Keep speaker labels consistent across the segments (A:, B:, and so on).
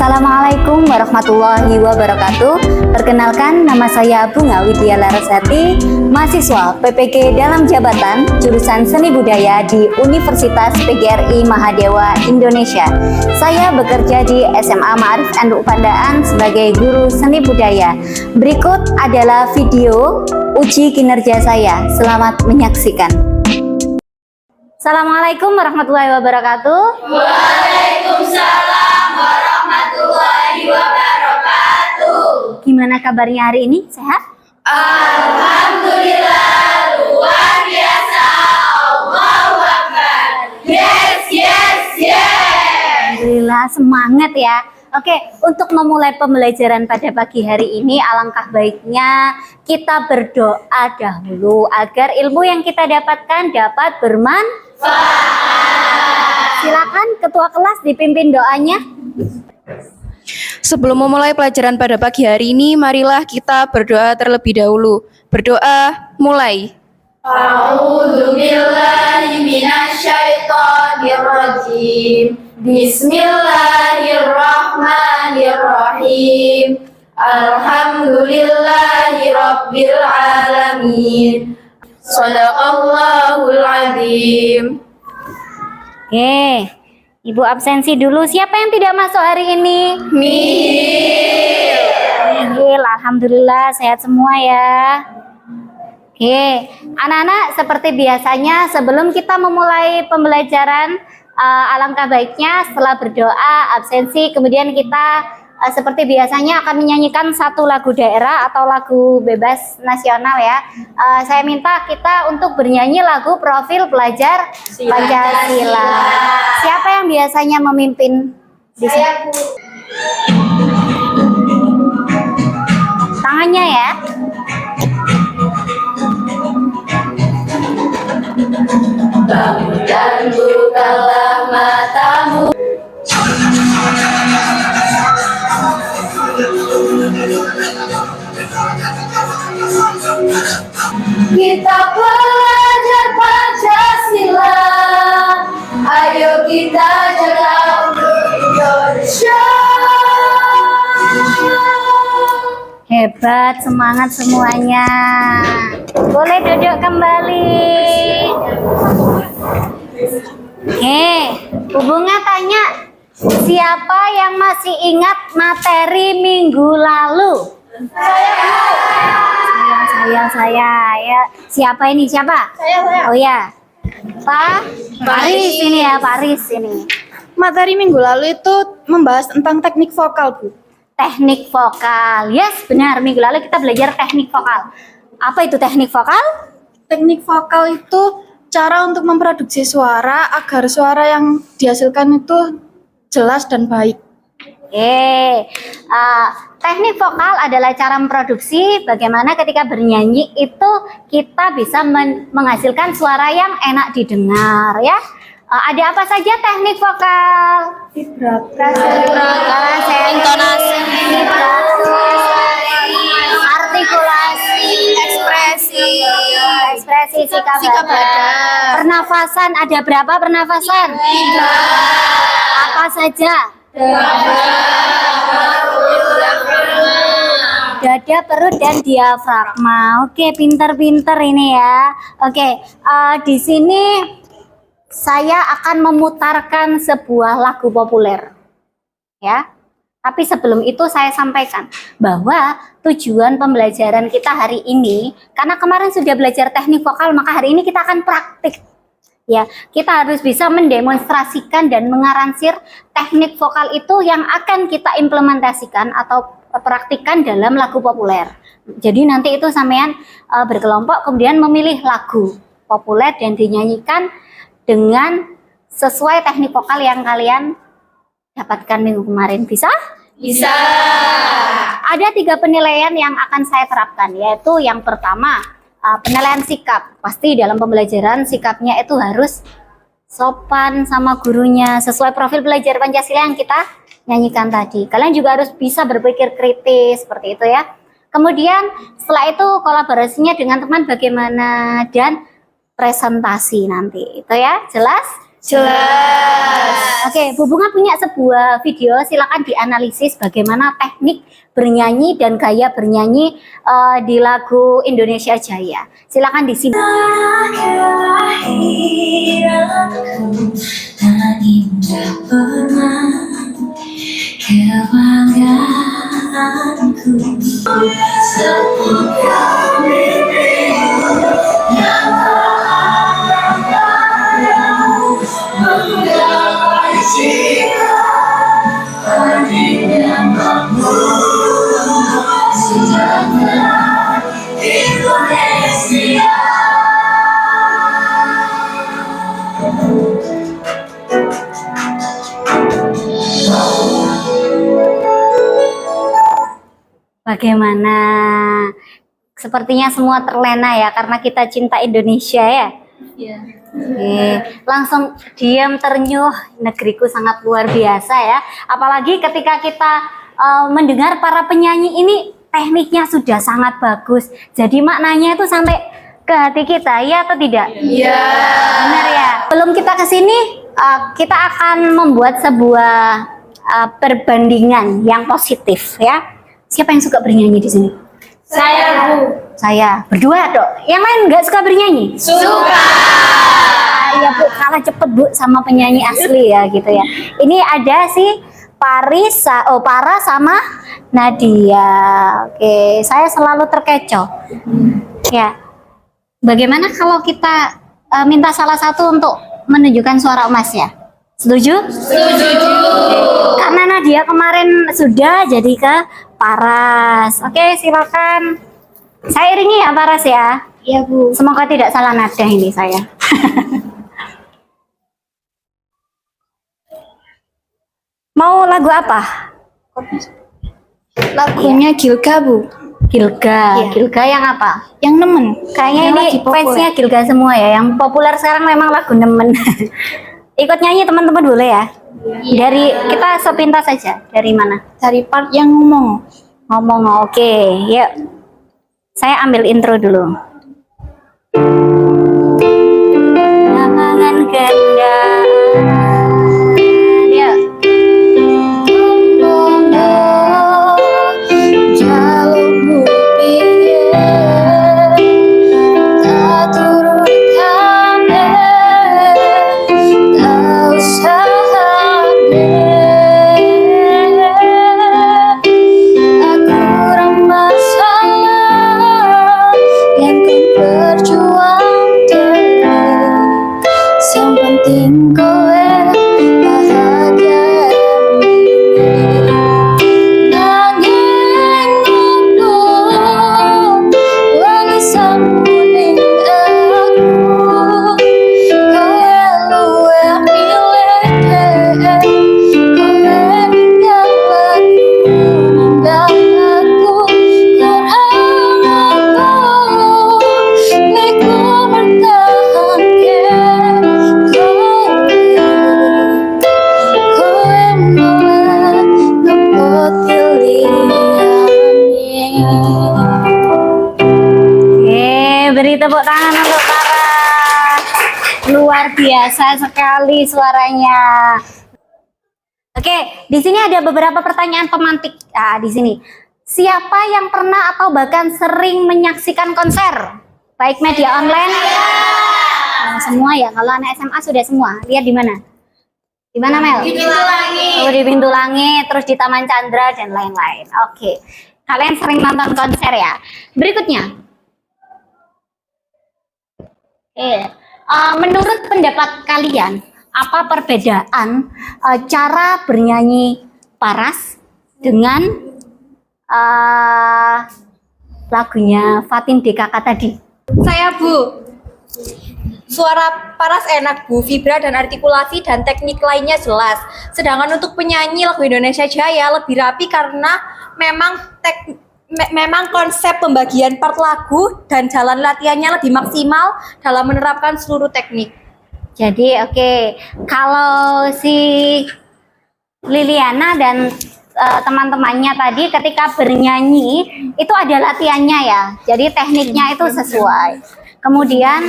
A: Assalamualaikum warahmatullahi wabarakatuh. Perkenalkan, nama saya Bunga Widya Larasati, mahasiswa PPG dalam jabatan jurusan Seni Budaya di Universitas PGRI Mahadewa Indonesia. Saya bekerja di SMA Ma'arif Anduk Pandaan sebagai guru seni budaya. Berikut adalah video uji kinerja saya. Selamat menyaksikan. Assalamualaikum warahmatullahi wabarakatuh.
B: Waalaikumsalam warahmatullahi wabarakatuh.
A: Gimana kabarnya hari ini? Sehat?
B: Alhamdulillah, luar biasa. Allahu Akbar. Yes, yes, yes.
A: Alhamdulillah, semangat ya. Oke, untuk memulai pembelajaran pada pagi hari ini, alangkah baiknya kita berdoa dahulu agar ilmu yang kita dapatkan dapat bermanfaat. Silakan Ketua kelas dipimpin doanya.
C: Sebelum memulai pelajaran pada pagi hari ini, marilah kita berdoa terlebih dahulu. Berdoa, mulai.
B: A'udzu billahi minasyaitonir rajim. Bismillahirrahmanirrahim. Alhamdulillahi rabbil alamin. Shadaqallahul azim.
A: Oke, Ibu absensi dulu. Siapa yang tidak masuk hari ini? Mil. Alhamdulillah sehat semua ya. Oke, anak-anak, seperti biasanya sebelum kita memulai pembelajaran, alangkah baiknya setelah berdoa, absensi, kemudian kita seperti biasanya akan menyanyikan satu lagu daerah atau lagu bebas nasional ya. Saya minta kita untuk bernyanyi lagu Profil Pelajar Pancasila. Siapa yang biasanya memimpin di sini? Tangannya ya.
B: Bangun dan bukalah matamu. Kita pelajar Pancasila, ayo kita jaga untuk Indonesia.
A: Hebat, semangat semuanya. Boleh duduk kembali. Oke, Bu Bunga tanya, siapa yang masih ingat materi minggu lalu? Saya. Ya. Siapa ini? Siapa?
B: Saya.
A: Oh ya, Pak Paris ini ya, Paris ini.
C: Materi minggu lalu itu membahas tentang teknik vokal, Bu.
A: Teknik vokal. Yes, benar. Minggu lalu kita belajar teknik vokal. Apa itu teknik vokal?
C: Teknik vokal itu cara untuk memproduksi suara agar suara yang dihasilkan itu jelas dan baik.
A: Teknik vokal adalah cara memproduksi bagaimana ketika bernyanyi itu kita bisa menghasilkan suara yang enak didengar ya. Ada apa saja teknik vokal? Vibrasi, intonasi, artikulasi, ekspresi, sikap badan. Pernafasan, ada berapa pernafasan? 3. Apa saja? Dada, perut, dan diafragma. Oke, pinter-pinter ini ya. Oke, di sini saya akan memutarkan sebuah lagu populer, ya. Tapi sebelum itu saya sampaikan bahwa tujuan pembelajaran kita hari ini, karena kemarin sudah belajar teknik vokal, maka hari ini kita akan praktik. Ya, kita harus bisa mendemonstrasikan dan mengaransir teknik vokal itu yang akan kita implementasikan atau praktikkan dalam lagu populer. Jadi nanti itu sampean berkelompok kemudian memilih lagu populer dan dinyanyikan dengan sesuai teknik vokal yang kalian dapatkan minggu kemarin. Bisa?
B: Bisa.
A: Ada 3 penilaian yang akan saya terapkan, yaitu yang pertama, penilaian sikap. Pasti dalam pembelajaran sikapnya itu harus sopan sama gurunya, sesuai profil belajar Pancasila yang kita nyanyikan tadi. Kalian juga harus bisa berpikir kritis, seperti itu ya. Kemudian setelah itu kolaborasinya dengan teman bagaimana, dan presentasi nanti. Itu ya, jelas?
B: Jelas.
A: Oke, Bu Bunga punya sebuah video, silakan dianalisis bagaimana teknik bernyanyi dan gaya bernyanyi di lagu Indonesia Jaya. Silakan disimak.
B: Kelahiranku tak indah pernah, kebanggaanku seputar mimpimu yang terhadap menggapai cinta hatinya mampu sejahtera Indonesia.
A: Bagaimana? Sepertinya semua terlena ya karena kita cinta Indonesia ya.
C: Iya.
A: Langsung diam ternyuh, negeriku sangat luar biasa ya. Apalagi ketika kita mendengar para penyanyi ini tekniknya sudah sangat bagus. Jadi maknanya itu sampai ke hati kita, ya atau tidak?
B: Iya.
A: Benar ya. Belum kita ke sini, kita akan membuat sebuah perbandingan yang positif ya. Siapa yang suka bernyanyi di sini?
B: Saya, Bu.
A: Saya. Berdua dong. Yang lain nggak suka bernyanyi?
B: Suka.
A: Ya Bu, kalah cepet Bu sama penyanyi asli ya gitu ya. Ini ada si Para sama Nadia. Oke, saya selalu terkecoh. Ya. Bagaimana kalau kita minta salah satu untuk menunjukkan suara emasnya? Setuju?
B: Setuju.
A: Karena Nadia kemarin sudah, jadi ke Paras. Oke, silakan. Saya iringi ya Paras ya.
C: Iya, Bu.
A: Semoga tidak salah nada ini saya. Mau lagu apa?
C: Lagunya Gilga, Bu.
A: Gilga.
C: Iya.
A: Gilga yang apa?
C: Yang nemen.
A: Kayaknya
C: Yang
A: ini
C: lagi populer.
A: fansnya Gilga semua ya. Yang populer sekarang memang lagu nemen. Ikut nyanyi teman-teman boleh ya. Dari kita sepintas saja. Dari mana?
C: Dari part yang ngomong.
A: Ngomong. Oke, yuk. Saya ambil intro dulu. Lapangan ganda. Yuk.
C: Jalurmu piye tak turunkan tak usah aku ramah sayang yang ku berjuang terus yang penting kowe bahagia nanging ngono walisan muning aku kowe luwe milih kowe ninggal aku karena aku neku bertahanke kowe malah ngepoti liyane.
A: Beri tepuk tangan untuk Para. Luar biasa sekali suaranya. Oke, di sini ada beberapa pertanyaan pemantik. Nah, di sini. Siapa yang pernah atau bahkan sering menyaksikan konser? Baik media online? Nah, semua ya. Kalau anak SMA sudah semua. Lihat di mana? Di mana, Mel?
B: Di Pintu Langit.
A: Oh, di Pintu Langit, terus di Taman Chandra dan lain-lain. Oke. Kalian sering nonton konser ya? Berikutnya. Menurut pendapat kalian, apa perbedaan cara bernyanyi Paras dengan lagunya Fatin DKK tadi?
D: Saya, Bu. Suara Paras enak, Bu. Vibra dan artikulasi dan teknik lainnya jelas. Sedangkan untuk penyanyi lagu Indonesia Jaya lebih rapi karena memang konsep pembagian part lagu dan jalan latihannya lebih maksimal dalam menerapkan seluruh teknik.
A: Jadi oke, kalau si Liliana dan teman-temannya tadi ketika bernyanyi itu ada latihannya ya. Jadi tekniknya itu sesuai. Kemudian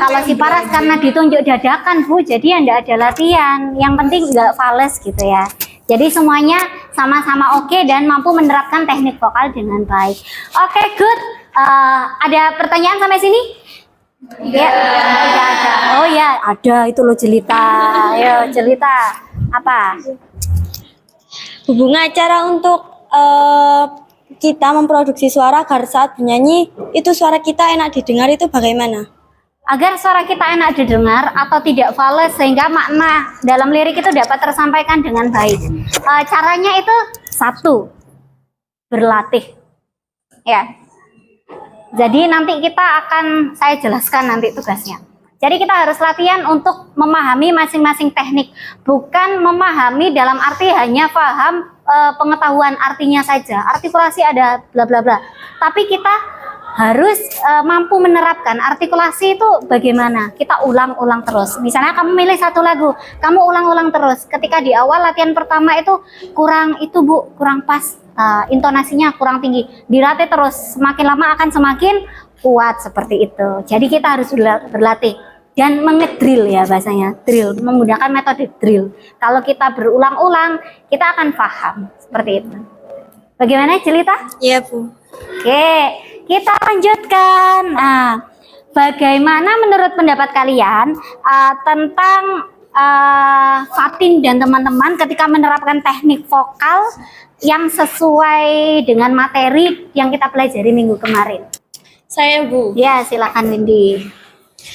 A: kalau si Paras karena ditunjuk dadakan Bu, jadi ya nggak ada latihan. Yang penting nggak fales gitu ya. Jadi semuanya sama-sama oke dan mampu menerapkan teknik vokal dengan baik. Oke, good. Ada pertanyaan sampai sini? Ya, tidak ada. Oh ya, ada itu loh Jelita. Ayo Jelita, apa?
E: Hubungan cara untuk kita memproduksi suara agar saat bernyanyi itu suara kita enak didengar itu bagaimana?
A: Agar suara kita enak didengar atau tidak fales sehingga makna dalam lirik itu dapat tersampaikan dengan baik. Caranya itu satu, berlatih. Ya. Jadi nanti saya jelaskan nanti tugasnya. Jadi kita harus latihan untuk memahami masing-masing teknik, bukan memahami dalam arti hanya paham pengetahuan artinya saja. Artikulasi ada bla bla bla. Tapi kita harus mampu menerapkan artikulasi itu bagaimana. Kita ulang-ulang terus. Misalnya kamu milih satu lagu, kamu ulang-ulang terus. Ketika di awal latihan pertama itu kurang pas, intonasinya kurang tinggi. Dilatih terus, semakin lama akan semakin kuat seperti itu. Jadi kita harus berlatih dan mengedrill ya bahasanya, drill, menggunakan metode drill. Kalau kita berulang-ulang, kita akan paham seperti itu. Bagaimana Jelita?
E: Iya Bu.
A: Oke, kita lanjutkan. Bagaimana menurut pendapat kalian tentang Fatin dan teman-teman ketika menerapkan teknik vokal yang sesuai dengan materi yang kita pelajari minggu kemarin?
E: Saya Bu.
A: Ya, silakan Windy.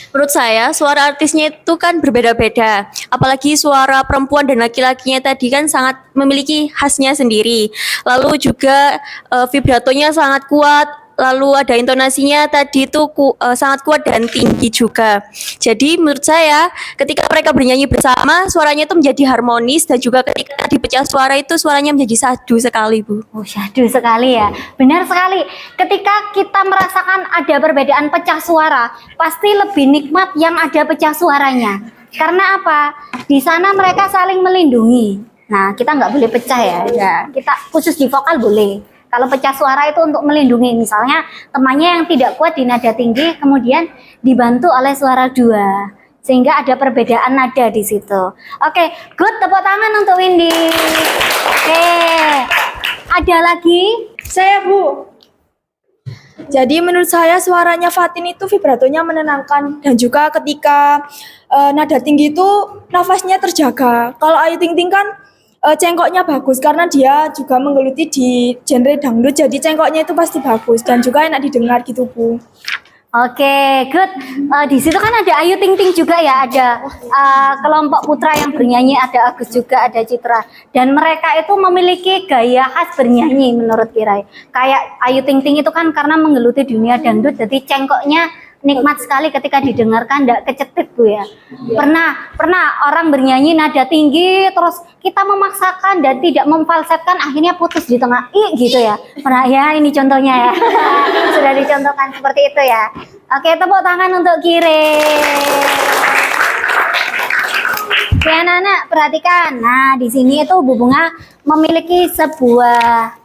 E: Menurut saya suara artisnya itu kan berbeda-beda. Apalagi suara perempuan dan laki-lakinya tadi kan sangat memiliki khasnya sendiri. Lalu juga vibratonya sangat kuat. Lalu ada intonasinya tadi itu sangat kuat dan tinggi juga. Jadi menurut saya ketika mereka bernyanyi bersama suaranya itu menjadi harmonis dan juga ketika dipecah suara itu suaranya menjadi sadu sekali Bu.
A: Oh, syahdu sekali ya. Benar sekali. Ketika kita merasakan ada perbedaan pecah suara, pasti lebih nikmat yang ada pecah suaranya. Karena apa? Di sana mereka saling melindungi. Nah, kita nggak boleh pecah ya. Kita khusus di vokal boleh. Kalau pecah suara itu untuk melindungi, misalnya temannya yang tidak kuat di nada tinggi, kemudian dibantu oleh suara dua, sehingga ada perbedaan nada di situ. Oke, good, tepuk tangan untuk Windy. Oke, ada lagi?
C: Saya Bu. Jadi menurut saya suaranya Fatin itu vibratonya menenangkan dan juga ketika nada tinggi itu nafasnya terjaga. Kalau Ayu Ting Ting kan cengkoknya bagus karena dia juga menggeluti di genre dangdut, jadi cengkoknya itu pasti bagus dan juga enak didengar gitu Bu.
A: Oke, good. Di situ kan ada Ayu Ting Ting juga ya, ada kelompok putra yang bernyanyi, ada Agus juga, ada Citra. Dan mereka itu memiliki gaya khas bernyanyi menurut Kirai. Kayak Ayu Ting Ting itu kan karena menggeluti dunia dangdut, jadi cengkoknya nikmat sekali ketika didengarkan, tidak kecetit Bu ya. Pernah orang bernyanyi nada tinggi, terus kita memaksakan dan tidak memfalsetkan, akhirnya putus di tengah, gitu ya. Pernah ya, ini contohnya ya. Sudah dicontohkan seperti itu ya. Oke, tepuk tangan untuk Kire. Oke anak-anak, perhatikan. Nah, di sini itu Bu Bunga memiliki sebuah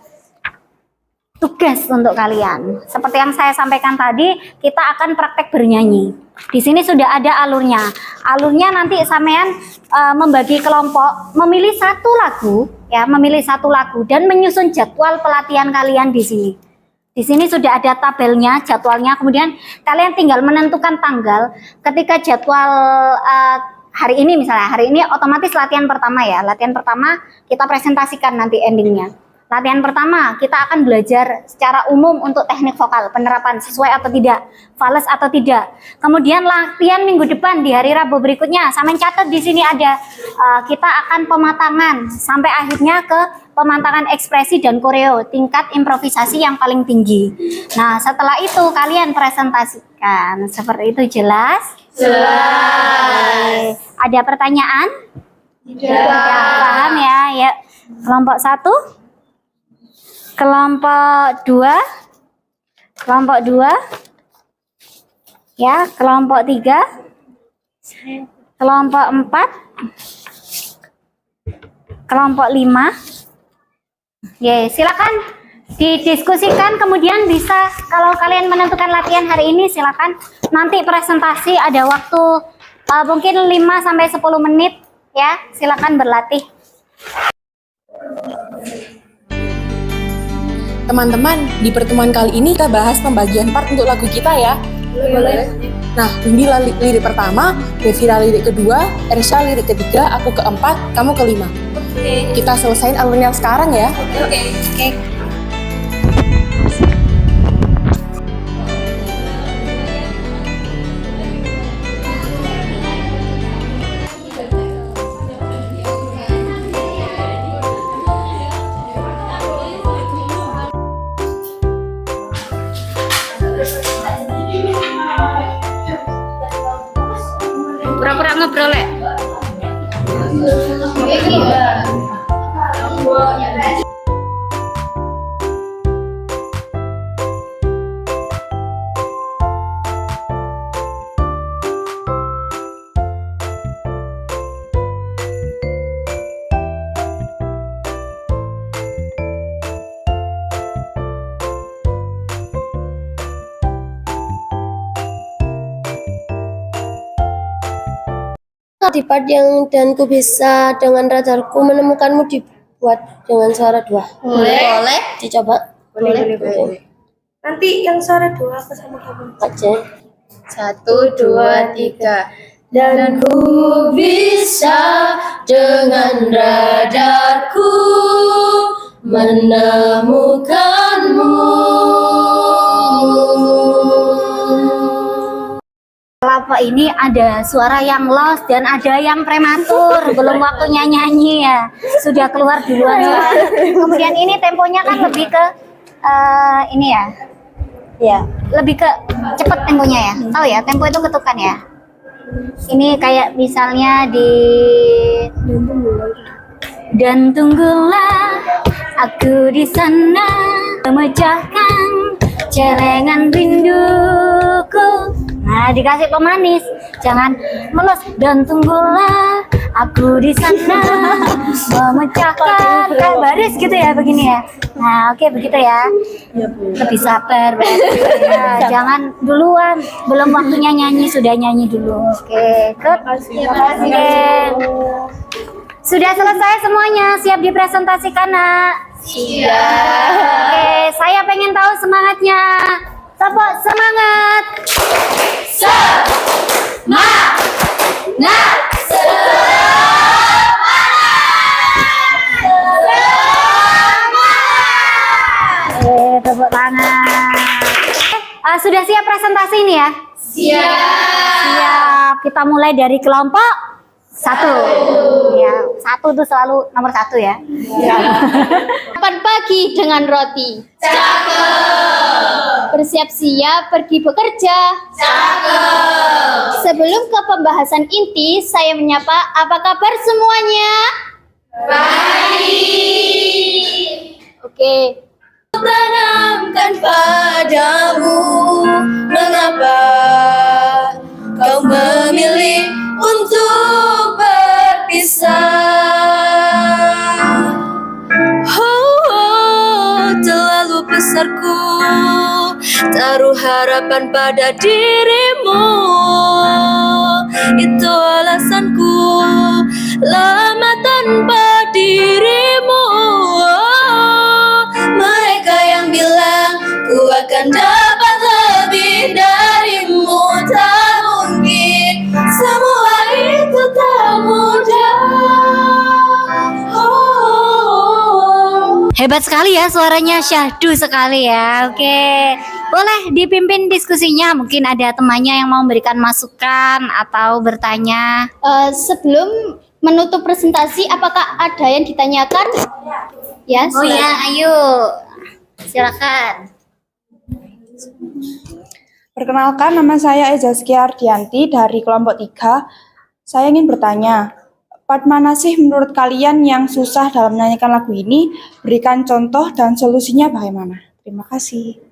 A: tugas untuk kalian. Seperti yang saya sampaikan tadi, kita akan praktek bernyanyi. Di sini sudah ada alurnya. Alurnya nanti sampean membagi kelompok, memilih satu lagu dan menyusun jadwal pelatihan kalian di sini. Di sini sudah ada tabelnya, jadwalnya. Kemudian kalian tinggal menentukan tanggal. Ketika jadwal hari ini misalnya, hari ini otomatis latihan pertama ya. Latihan pertama kita presentasikan nanti endingnya. Latihan pertama, kita akan belajar secara umum untuk teknik vokal, penerapan sesuai atau tidak, fales atau tidak. Kemudian latihan minggu depan di hari Rabu berikutnya, sampai catat di sini ada, kita akan pematangan sampai akhirnya ke pematangan ekspresi dan koreo, tingkat improvisasi yang paling tinggi. Nah, setelah itu kalian presentasikan. Seperti itu, jelas? Jelas. Ada pertanyaan? Tidak. Paham ya? Ya. Kelompok 1. Kelompok 2, ya, kelompok 3, kelompok 4, kelompok 5. Ya, silakan didiskusikan, kemudian bisa kalau kalian menentukan latihan hari ini silakan. Nanti presentasi ada waktu mungkin 5 sampai 10 menit ya. Silakan berlatih.
F: Teman-teman, di pertemuan kali ini kita bahas pembagian part untuk lagu kita ya. Boleh. Nah, Bindi lirik pertama, Devira lirik kedua, Ersha lirik ketiga, aku keempat, kamu kelima. Oke. Kita selesain alurnya sekarang ya.
A: Oke. Pura-pura ngobrol ya.
B: Di part yang dan ku bisa dengan radarku menemukanmu dibuat dengan suara 2. Boleh. Dicoba. Boleh.
C: Nanti yang suara 2 aku sama kamu.
B: Oke. 1, 2, 3. Dan ku bisa dengan radarku menemukanmu.
A: Kelapa ini ada suara yang lost dan ada yang prematur, belum waktunya nyanyi ya, sudah keluar duluan. Kemudian ini temponya kan lebih ke ini ya, lebih ke cepet temponya ya, tahu ya, tempo itu ketukan ya. Ini kayak misalnya di dan tunggulah aku di sana memecahkan celengan rinduku. Nah, dikasih pemanis, jangan melus dan tunggulah aku di sana memecahkan kayak baris gitu ya, begini ya. Nah, oke begitu ya. Lebih sabar, ya, jangan duluan, belum waktunya nyanyi sudah nyanyi dulu. Oke, good. Oke. Sudah selesai semuanya, siap dipresentasikan, Nak?
B: Siap.
A: Oke, saya pengen tahu semangatnya. Tepuk semangat. Tepuk tangan. Sudah siap presentasi ini ya? Siap. Kita mulai dari kelompok 1. Ya, 1 itu selalu nomor 1 ya.
B: Sarapan pagi dengan roti. Bersiap-siap pergi bekerja. Sebelum ke pembahasan inti, saya menyapa, apa kabar semuanya? Baik. Oke.
C: Tanamkan padamu, mengapa kau memilih untuk berpisah? Terlalu besarku taruh harapan pada dirimu. Itu alasanku lama tanpa dirimu. Mereka yang bilang ku akan dapat lebih darimu, tak mungkin. Semua itu tak mudah.
A: Hebat sekali ya suaranya, syahdu sekali ya. Oke, boleh dipimpin diskusinya. Mungkin ada temannya yang mau memberikan masukan atau bertanya.
B: Sebelum menutup presentasi, apakah ada yang ditanyakan? Ya,
A: Oh ya, ayo, silakan.
C: Perkenalkan, nama saya Ezaskia Ardianti dari kelompok 3. Saya ingin bertanya, part mana sih menurut kalian yang susah dalam menyanyikan lagu ini? Berikan contoh dan solusinya bagaimana? Terima kasih.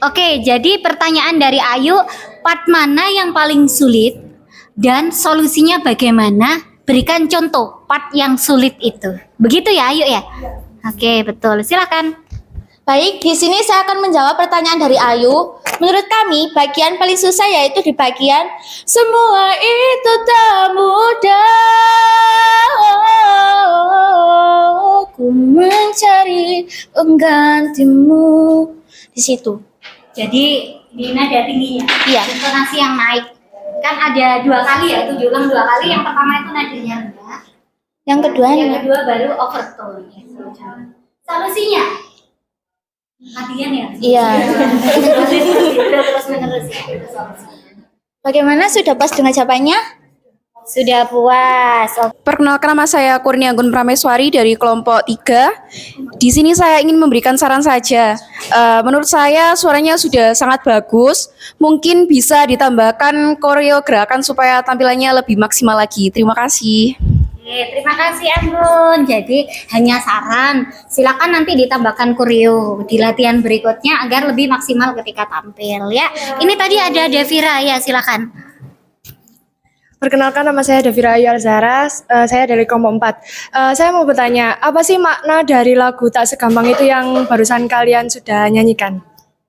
A: Oke, jadi pertanyaan dari Ayu, part mana yang paling sulit dan solusinya bagaimana? Berikan contoh part yang sulit itu. Begitu ya Ayu ya? Oke, betul. Silakan.
B: Baik, di sini saya akan menjawab pertanyaan dari Ayu. Menurut kami, bagian paling susah yaitu di bagian semua itu tak mudah. Ku mencari penggantimu. Di situ.
A: Jadi di nada tingginya,
B: Iya.
A: intonasi yang naik. Kan ada 2 kali ya, itu diulang 2 kali. Yang pertama itu nadanya rendah,
B: Yang kedua,
A: yang kedua baru overtone. Solusinya latihan ya.
B: iya.
A: Terus menerus ya. Itu solusinya.
B: Bagaimana, sudah pas dengan jawabannya?
A: Sudah puas.
G: Perkenalkan, nama saya Kurnia Gun Prameswari dari kelompok 3. Di sini saya ingin memberikan saran saja. Menurut saya suaranya sudah sangat bagus. Mungkin bisa ditambahkan koreo gerakan supaya tampilannya lebih maksimal lagi. Terima kasih.
A: Oke, terima kasih Anggun. Jadi hanya saran, silakan nanti ditambahkan koreo di latihan berikutnya agar lebih maksimal ketika tampil ya. Ini tadi ada Devira ya, silakan.
C: Perkenalkan, nama saya Davira Ayu Alzara, saya dari kelompok 4. Saya mau bertanya, apa sih makna dari lagu Tak Segampang itu yang barusan kalian sudah nyanyikan?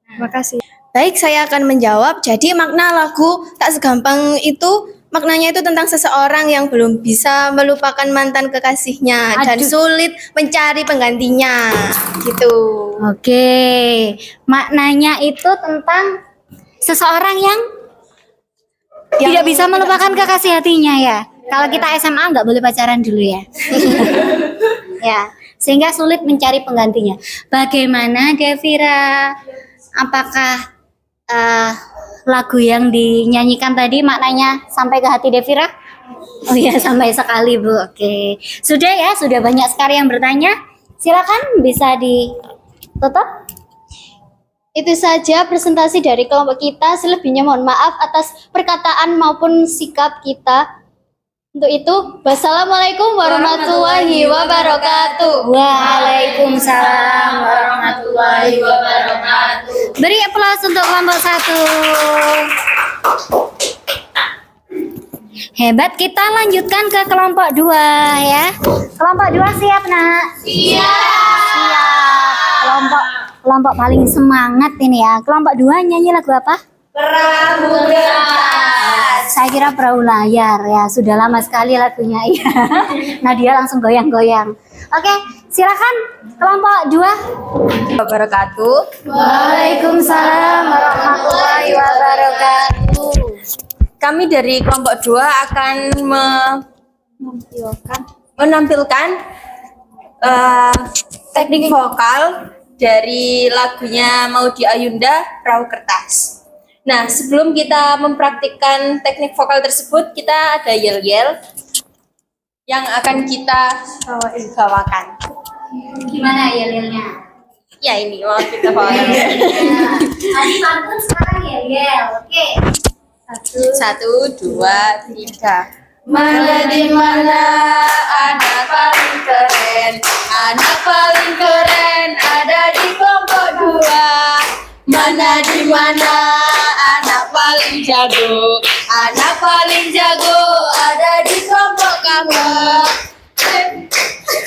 C: Terima kasih.
B: Baik, saya akan menjawab. Jadi makna lagu Tak Segampang itu maknanya itu tentang seseorang yang belum bisa melupakan mantan kekasihnya dan sulit mencari penggantinya. Gitu.
A: Oke, maknanya itu tentang seseorang yang tidak bisa melupakan kekasih hatinya ya. Kalau kita SMA nggak boleh pacaran dulu ya. Ya, sehingga sulit mencari penggantinya. Bagaimana Devira? Apakah lagu yang dinyanyikan tadi maknanya sampai ke hati Devira? Oh iya, sampai sekali Bu. Oke, sudah ya, sudah banyak sekali yang bertanya. Silakan bisa ditutup.
B: Itu saja presentasi dari kelompok kita. Selebihnya mohon maaf atas perkataan maupun sikap kita. Untuk itu, wassalamualaikum warahmatullahi wabarakatuh.
A: Waalaikumsalam warahmatullahi wabarakatuh. Beri aplaus untuk kelompok 1. Hebat, kita lanjutkan ke kelompok 2 ya. Kelompok 2 siap, Nak? Siap. Kelompok paling semangat ini ya. Kelompok 2 nyanyi lagu apa? Perahu Kertas. Saya kira Perahu Layar ya. Sudah lama sekali lagunya ya. Nadia langsung goyang-goyang. Oke, silakan kelompok 2.
D: Wabarakatuh.
A: Waalaikumsalam warahmatullahi wabarakatuh.
D: Kami dari kelompok 2 akan menampilkan teknik vokal dari lagunya Maudy Ayunda, Perahu Kertas. Nah, sebelum kita mempraktikkan teknik vokal tersebut, kita ada yel-yel yang akan kita bawakan.
A: Gimana yel-yelnya?
D: Ya, ini mau kita bawakan.
A: Tadi pantun, sekarang yel-yel. Oke.
D: 1, 2, 3. Mana di mana anak paling keren, anak paling keren ada di kelompok 2. Mana di mana anak paling jago, anak paling jago ada di kelompok kamu.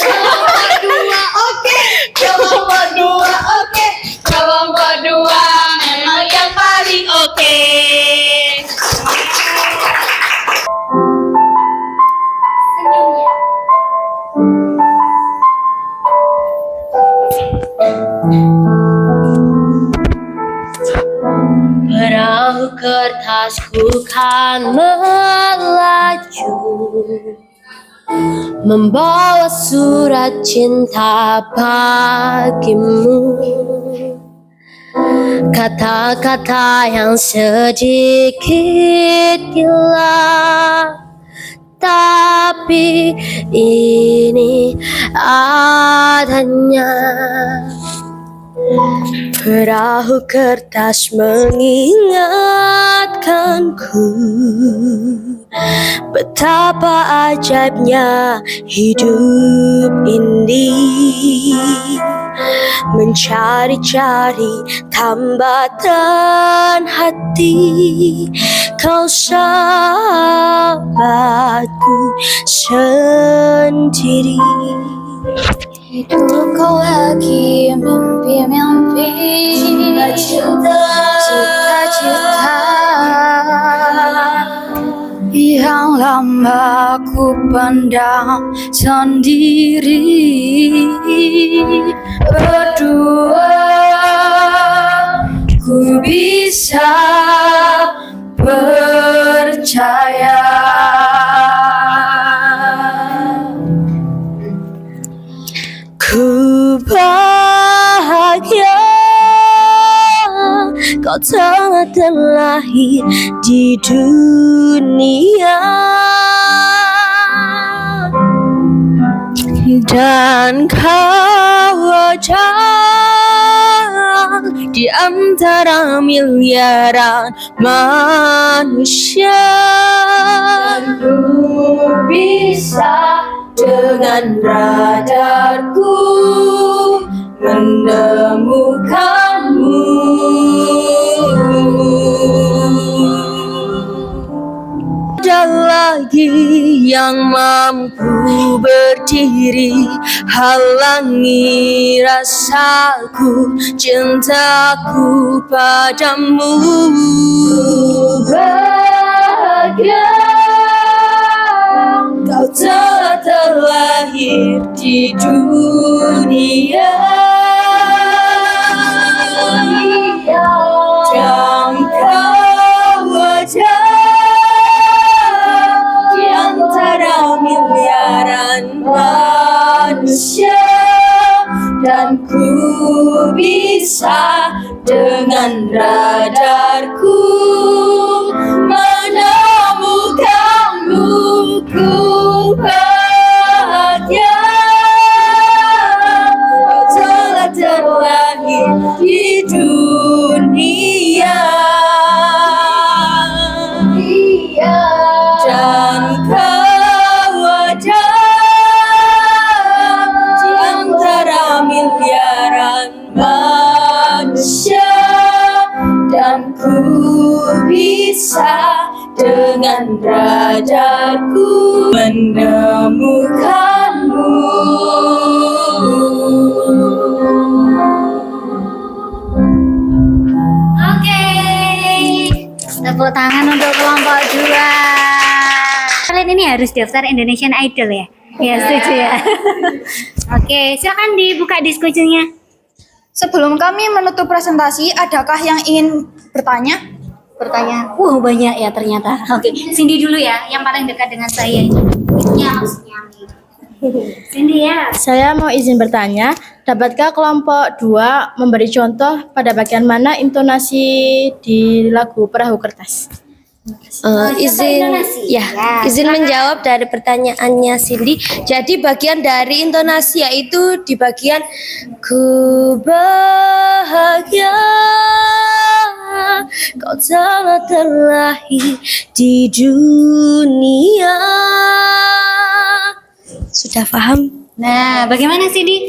D: Kelompok 2 oke, kelompok 2 oke, kelompok 2 memang yang paling oke.
B: Perahu kertasku kan melaju, membawa surat cinta bagimu. Kata-kata yang sedikit gila, tapi ini adanya. Perahu kertas mengingatkanku betapa ajaibnya hidup ini, mencari-cari tambatan hati. Kau sahabatku sendiri. Hidupku lagi mimpi-mimpi, cita-cita yang lama ku pandang sendiri. Berdua ku bisa percaya.
E: Ku bahagia kau telah terlahir di dunia, dan kau wajah di antara miliaran manusia.
B: Ku bisa dengan radarku menemukanmu.
E: Ada lagi yang mampu berdiri halangi rasaku, cintaku padamu.
B: Bahagia
E: Kau telah terlahir di dunia, dan kau wajah di antara miliaran manusia, dan ku bisa dengan radarku menemukanmu. Ku bahagia kau telah terlahir di dunia, dan kau ada di antara miliaran manusia, dan ku bisa dengan radarku menemukanmu.
A: Oke, tepuk tangan untuk kelompok 2. Kalian ini harus daftar Indonesian Idol ya? Ya, setuju ya. Oke, silakan dibuka diskusinya.
C: Sebelum kami menutup presentasi, adakah yang ingin bertanya?
A: Banyak ya ternyata. Oke, Cindy dulu ya, yang paling dekat dengan saya. Ya, maksudnya. Cindy ya.
H: Saya mau izin bertanya, dapatkah kelompok 2 memberi contoh pada bagian mana intonasi di lagu Perahu Kertas?
E: Izin menjawab dari pertanyaannya Cindy. Jadi bagian dari intonasi yaitu di bagian ku bahagia kau telah terlahir di dunia. Sudah paham?
A: Nah, bagaimana Cindy?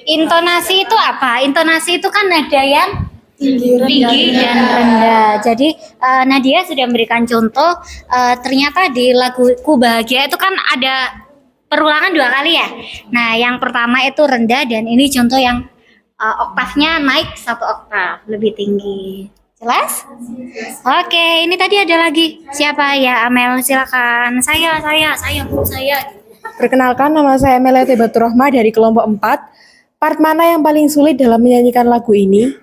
A: Intonasi itu apa? Intonasi itu kan nada yang tinggi dan rendah. Jadi Nadia sudah memberikan contoh. Ternyata di lagu Ku Bahagia itu kan ada perulangan 2 kali ya. Nah, yang pertama itu rendah, dan ini contoh yang oktavnya naik 1 oktav lebih tinggi. Jelas? Oke, ini tadi ada lagi. Siapa ya? Amel, silakan. Saya.
F: Perkenalkan, nama saya Melete Batur Rohmah dari kelompok 4. Part mana yang paling sulit dalam menyanyikan lagu ini?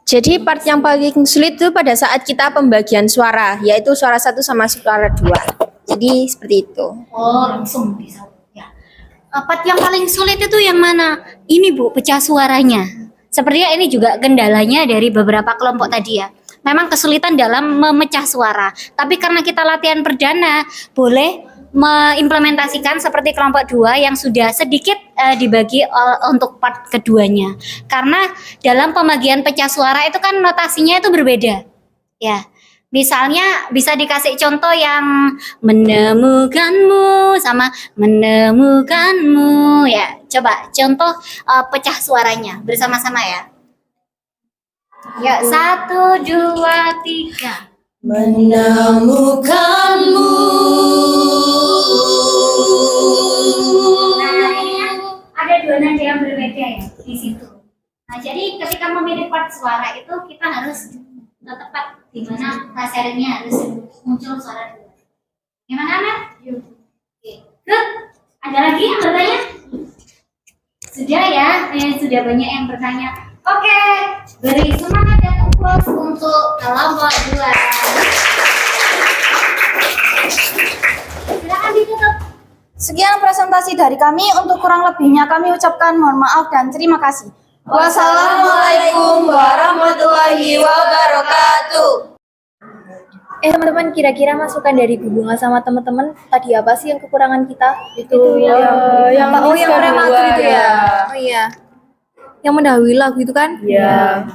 D: Jadi part yang paling sulit itu pada saat kita pembagian suara, yaitu suara 1 sama suara 2. Jadi seperti itu.
A: Oh, langsung bisa. Ya. Part yang paling sulit itu yang mana? Ini Bu, pecah suaranya. Sepertinya ini juga kendalanya dari beberapa kelompok tadi ya. Memang kesulitan dalam memecah suara. Tapi karena kita latihan perdana, boleh mengimplementasikan seperti kelompok 2 yang sudah sedikit dibagi untuk part keduanya. Karena dalam pembagian pecah suara itu kan notasinya itu berbeda. Ya. Misalnya bisa dikasih contoh yang menemukanmu sama menemukanmu ya. Coba contoh pecah suaranya bersama-sama ya. Ya, 1, 2, 3.
B: menemukanmu.
A: dua nada yang berbeda ya di situ. Nah, jadi ketika memilih part suara itu kita harus tepat di mana tasernya harus muncul suara dua. Gimana, Nat? Oke, good. Ada lagi yang bertanya? Sudah ya, sudah banyak yang bertanya. Oke, beri semangat dan applause untuk kelompok 2. Silakan ditutup.
C: Sekian presentasi dari kami. Untuk kurang lebihnya kami ucapkan mohon maaf dan terima kasih.
D: Wassalamualaikum warahmatullahi wabarakatuh.
C: Teman-teman, kira-kira masukan dari Bu Bunga sama teman-teman tadi apa sih yang kekurangan kita? Itu yang prematur itu ya. Oh iya. Yang mendahului lagu itu kan? Iya.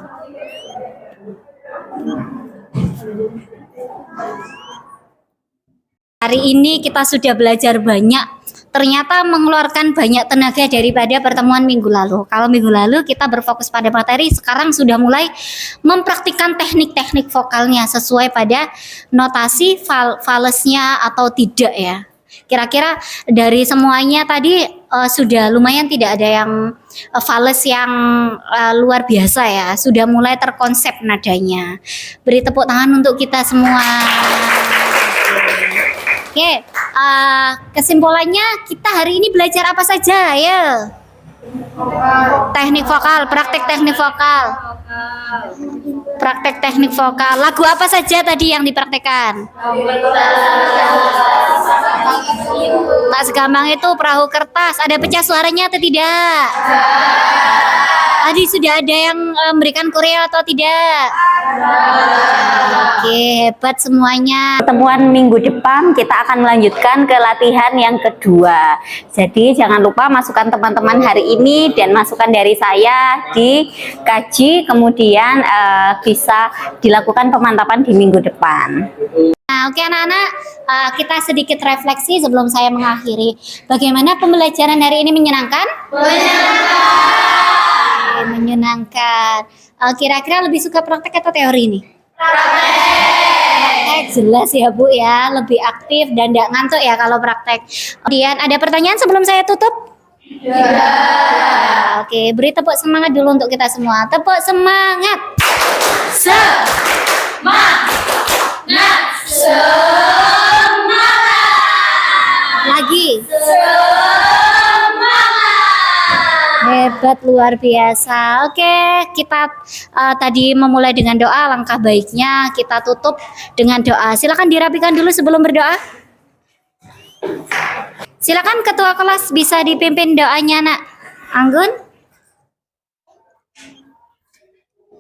A: Hari ini kita sudah belajar banyak. Ternyata mengeluarkan banyak tenaga daripada pertemuan minggu lalu. Kalau minggu lalu kita berfokus pada materi, sekarang sudah mulai mempraktikkan teknik-teknik vokalnya sesuai pada notasi falesnya atau tidak ya. Kira-kira dari semuanya tadi sudah lumayan tidak ada yang fales yang luar biasa ya. Sudah mulai terkonsep nadanya. Beri tepuk tangan untuk kita semua. Oke, kesimpulannya kita hari ini belajar apa saja ya? Teknik vokal, praktek teknik vokal. Praktek teknik vokal. Lagu apa saja tadi yang dipraktekkan? Tak segampang itu, Perahu Kertas. Ada pecah suaranya atau tidak? Tadi sudah ada yang memberikan koreo atau tidak? Oke, hebat semuanya. Pertemuan minggu depan kita akan melanjutkan ke latihan yang kedua. Jadi jangan lupa masukan teman-teman hari ini dan masukan dari saya dikaji, kemudian bisa dilakukan pemantapan di minggu depan. Nah, oke anak-anak, kita sedikit refleksi sebelum saya mengakhiri. Bagaimana pembelajaran hari ini menyenangkan? Menyenangkan. Kira-kira lebih suka praktek atau teori ini? Praktek. Jelas ya Bu ya, lebih aktif dan tidak ngantuk ya kalau praktek. Kemudian ada pertanyaan sebelum saya tutup? Ya. Oke, beri tepuk semangat dulu untuk kita semua. Tepuk semangat. Lagi. Hebat, luar biasa. Oke, kita tadi memulai dengan doa. Langkah baiknya kita tutup dengan doa. Silakan dirapikan dulu sebelum berdoa. Silakan ketua kelas bisa dipimpin doanya, Nak. Anggun.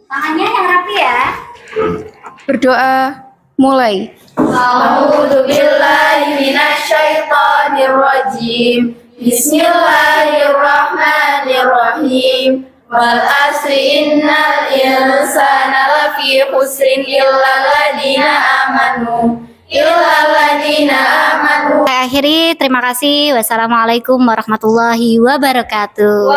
A: Tangannya yang rapi ya.
G: Berdoa, mulai.
C: A'udzubillahi minasyaitonirrajim. Bismillahirrahmanirrahim. Wal asri innal insana lafi khusrin illa alladzina amanu.
A: Saya akhiri, terima kasih. Wassalamualaikum warahmatullahi wabarakatuh.